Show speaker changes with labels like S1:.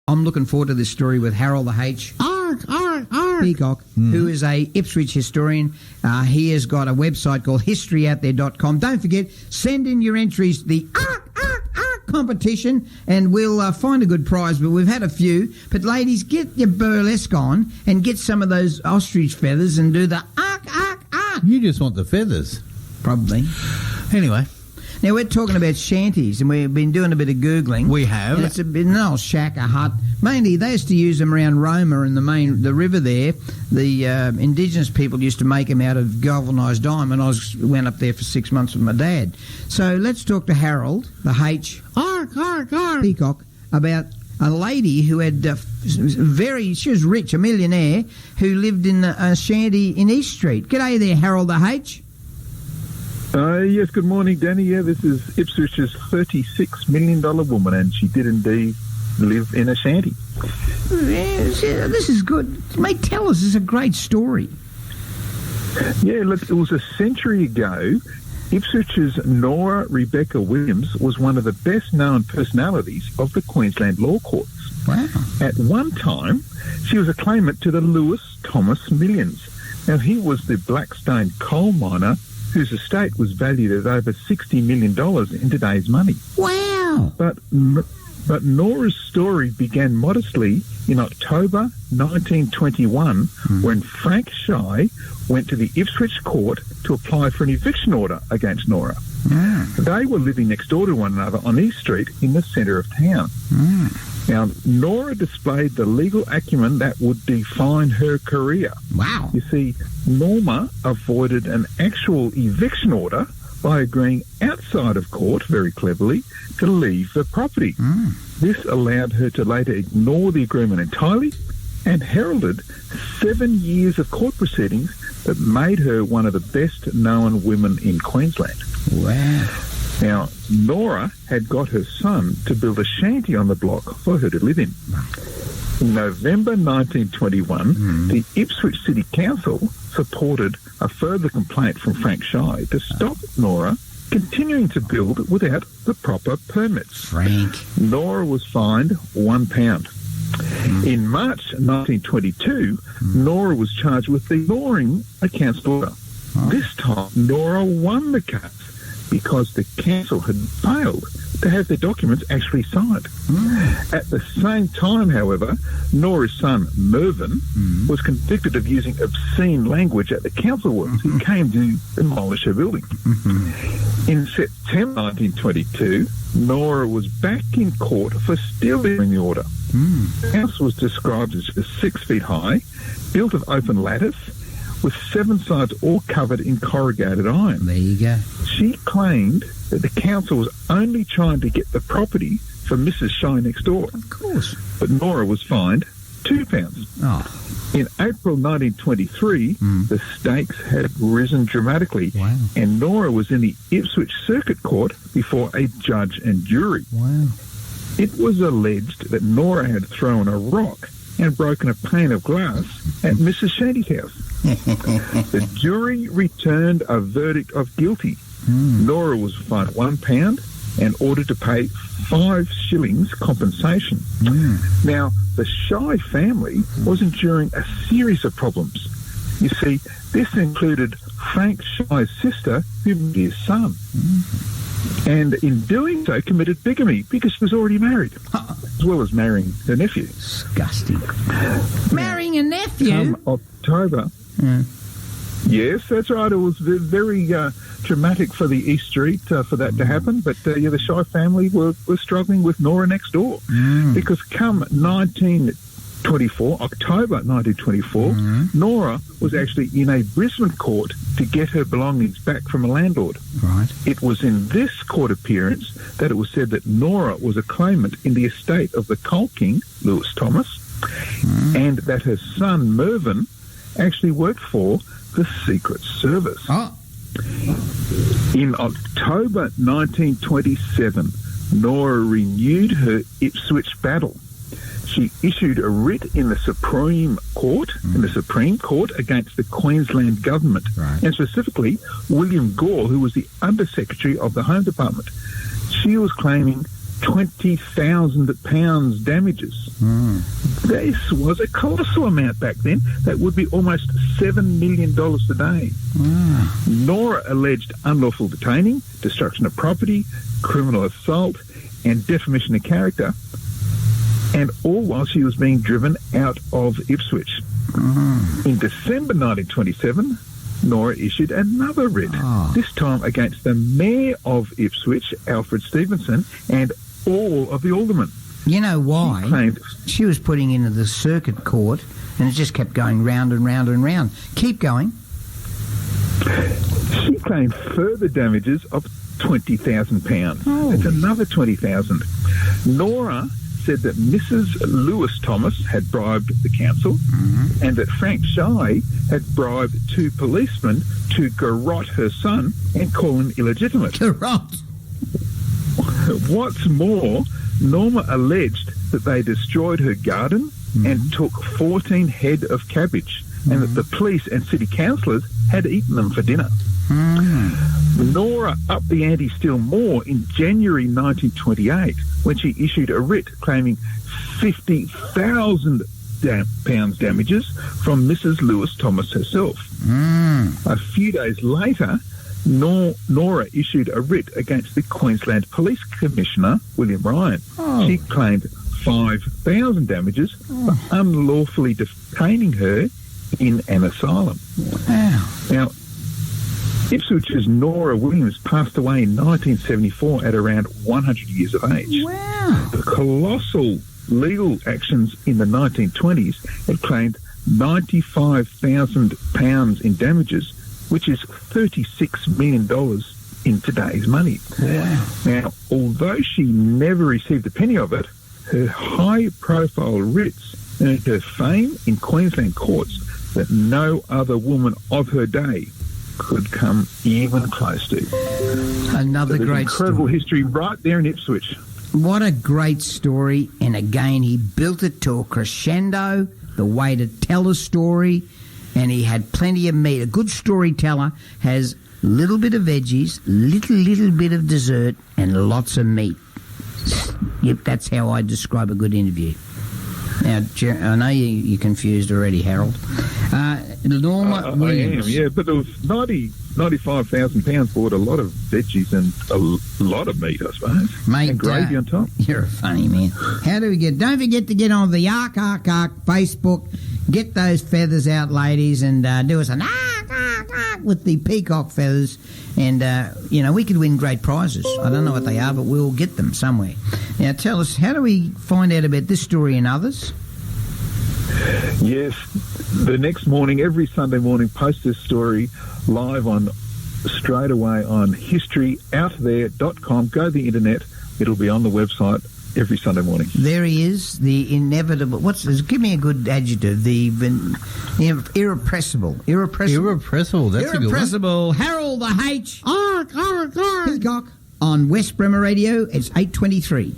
S1: I'm looking forward to this story with Harold the H. Peacock, who is a Ipswich historian. He has got a website called historyouthere.com. Don't forget, send in your entries to the competition, and we'll find a good prize. But we've had a few. But ladies, get your burlesque on and get some of those ostrich feathers and do the ark.
S2: You just want the feathers.
S1: Probably.
S2: Anyway.
S1: Now, we're talking about shanties, and we've been doing a bit of Googling.
S2: We have.
S1: And it's an old shack, a hut. Mainly, they used to use them around Roma and the river there. The indigenous people used to make them out of galvanised iron, and I went up there for 6 months with my dad. So let's talk to Harold, the H. Peacock, about a lady who had she was rich, a millionaire, who lived in a shanty in East Street. G'day there, Harold the H.
S3: Yes, good morning, Danny. Yeah, this is Ipswich's $36 million woman, and she did indeed live in a shanty.
S1: This is good. Mate, tell us. This is a great story.
S3: Yeah, look, it was a century ago. Ipswich's Nora Rebecca Williams was one of the best-known personalities of the Queensland law courts.
S1: Wow.
S3: At one time, she was a claimant to the Lewis Thomas millions. Now, he was the Blackstone coal miner whose estate was valued at over $60 million in today's money.
S1: Wow!
S3: But Nora's story began modestly in October 1921 when Frank Shy went to the Ipswich court to apply for an eviction order against Nora. They were living next door to one another on East Street in the centre of town. Now, Nora displayed the legal acumen that would define her career.
S1: Wow.
S3: You see, Norma avoided an actual eviction order by agreeing outside of court, very cleverly, to leave the property. This allowed her to later ignore the agreement entirely and heralded 7 years of court proceedings that made her one of the best-known women in Queensland.
S1: Wow.
S3: Now, Nora had got her son to build a shanty on the block for her to live in. In November 1921, the Ipswich City Council supported a further complaint from Frank Shy to stop Nora continuing to build without the proper permits.
S1: Frank.
S3: Nora was fined £1. In March 1922, Nora was charged with ignoring a council order. This time, Nora won the case because the council had failed to have their documents actually signed. At the same time, however, Nora's son, Mervyn, was convicted of using obscene language at the council works. He came to demolish her building. In September 1922, Nora was back in court for still ignoring the order. The house was described as 6 feet high, built of open lattice, with 7 sides all covered in corrugated iron.
S1: There you go. She
S3: claimed that the council was only trying to get the property for Mrs. Shy next door.
S1: Of course.
S3: But Nora was fined £2. In April 1923, the stakes had risen dramatically, and Nora was in the Ipswich Circuit Court before a judge and jury.
S1: Wow.
S3: It was alleged that Nora had thrown a rock and broken a pane of glass at Mrs. Shanty's house. The jury returned a verdict of guilty. Nora was fined £1 and ordered to pay 5 shillings compensation. Now, the Shy family was enduring a series of problems. You see, this included Frank Shy's sister, who was his son. And in doing so, committed bigamy because she was already married, as well as marrying her nephew.
S1: Disgusting. Marrying a nephew?
S3: Come October. Yes, that's right. It was very traumatic for the East Street for that to happen. But the Shy family were struggling with Nora next door because come October 1924, Nora was actually in a Brisbane court to get her belongings back from a landlord.
S1: Right.
S3: It was in this court appearance that it was said that Nora was a claimant in the estate of the coal king, Lewis Thomas, and that her son, Mervyn, actually worked for the Secret Service. In October 1927, Nora renewed her Ipswich battle. She issued a writ in the Supreme Court, against the Queensland government, and specifically William Gore, who was the Under Secretary of the Home Department. She was claiming £20,000 damages. This was a colossal amount back then. That would be almost $7 million today. Nora alleged unlawful detaining, destruction of property, criminal assault, and defamation of character, and all while she was being driven out of Ipswich. In December 1927, Nora issued another writ, this time against the mayor of Ipswich, Alfred Stevenson, and all of the aldermen.
S1: You know why?
S3: She claimed
S1: she was putting into the circuit court, and it just kept going round and round and round. Keep going.
S3: She claimed further damages of £20,000. It's another $20,000. Nora said that Mrs. Lewis Thomas had bribed the council and that Frank Shy had bribed 2 policemen to garrote her son and call him illegitimate.
S1: Garrote?
S3: What's more, Norma alleged that they destroyed her garden and took 14 head of cabbage, and that the police and city councillors had eaten them for dinner. Nora upped the ante still more in January 1928 when she issued a writ claiming £50,000 damages from Mrs. Lewis Thomas herself. A few days later, Nora issued a writ against the Queensland Police Commissioner, William Ryan. She claimed £5,000 damages for unlawfully detaining her in an asylum. Now, Ipswich's Nora Williams passed away in 1974 at around 100 years of age. The colossal legal actions in the 1920s had claimed £95,000 in damages, which is $36 million in today's money. Now, although she never received a penny of it, her high-profile writs earned her fame in Queensland courts that no other woman of her day could come even close to.
S1: Another great
S3: incredible
S1: story.
S3: history right there in Ipswich.
S1: What a great story. And again, he built it to a crescendo, the way to tell a story, and he had plenty of meat. A good storyteller has a little bit of veggies, little bit of dessert, and lots of meat. Yep, that's how I describe a good interview. Now, I know you're confused already, Harold. Norma Williams.
S3: I am, yeah, but it was £95,000 bought a lot of veggies and a lot of meat, I suppose.
S1: Mate,
S3: and gravy on top.
S1: You're a funny man. How do we get... Don't forget to get on the Ark Facebook. Get those feathers out, ladies, and do us an ark with the peacock feathers. And, we could win great prizes. I don't know what they are, but we'll get them somewhere. Now, tell us, how do we find out about this story and others?
S3: Yes, the next morning, every Sunday morning, post this story live straight away on historyouthere.com. Go to the internet. It'll be on the website every Sunday morning. There
S1: he is, the inevitable. Give me a good adjective. The irrepressible.
S2: Irrepressible. That's
S1: irrepressible.
S2: A good one.
S1: Harold the H. Ark. On West Bremer Radio. It's 8:23.